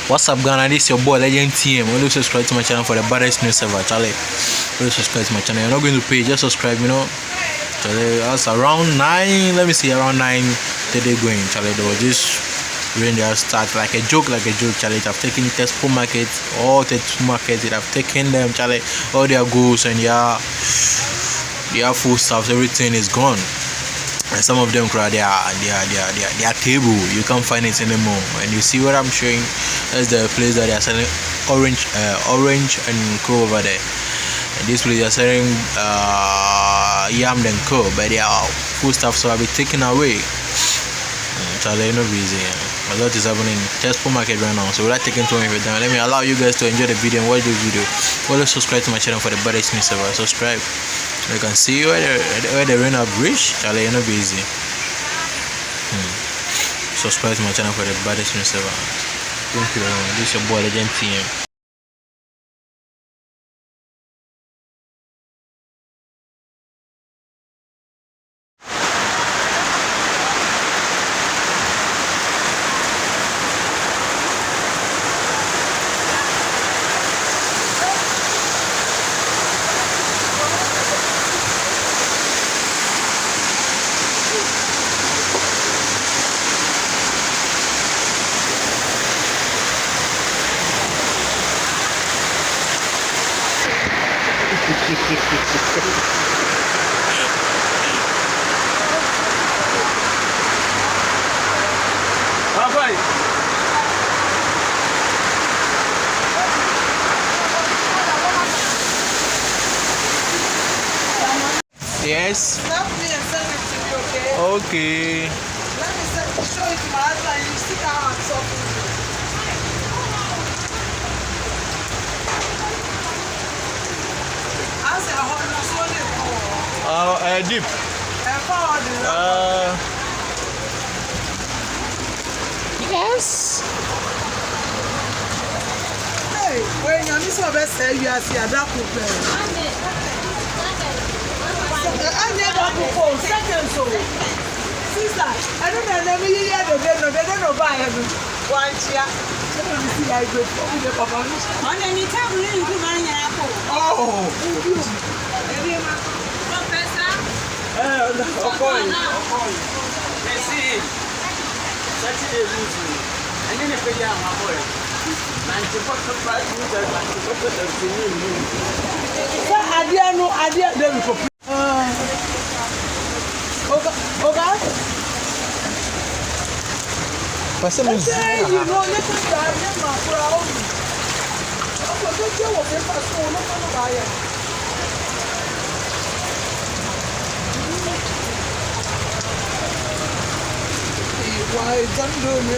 What's up, Ghana? This is your boy Legend TM. Always subscribe to my channel for the baddest news ever, Charlie. Always subscribe to my channel. You're not going to pay, just subscribe, Charlie, that's around 9. Let me see, around 9 today going, Charlie. There was this rain there start like a joke, Charlie. I've taken Texpo market, all Texpo markets. I've taken them, Charlie. All their goods and their foodstuffs, everything is gone. And some of them cry their table. You can't find it anymore. And you see what I'm showing? That's the place that they are selling orange and co over there. And this place they are selling yam and co, but their foodstuffs will be taken away. Charlie, no busy. A lot is happening in Texpo market right now. So without taking too much time, let me allow you guys to enjoy the video and watch the video. Always subscribe to my channel for the baddest news ever. Subscribe. You can see where the rain have reached. Charlie, you're not busy. Subscribe to my channel for the baddest news ever. Thank you. This is your boy Legend TM. Yes. Help me and send it to me, okay? Okay. Let me show it to my husband. You see how I'm talking. I said, I hope not so Deep. Yes. Hey, when you're missing a best, you are seeing a dark I never before, second so. Sister, I don't know, they don't know buy every one chair. Let me see, I go for the papa. On any table, you do my apple. Oh, Professor? Let's see. Saturday evening. And then if you are my boy. 95 minutes. Passez mon Why don't you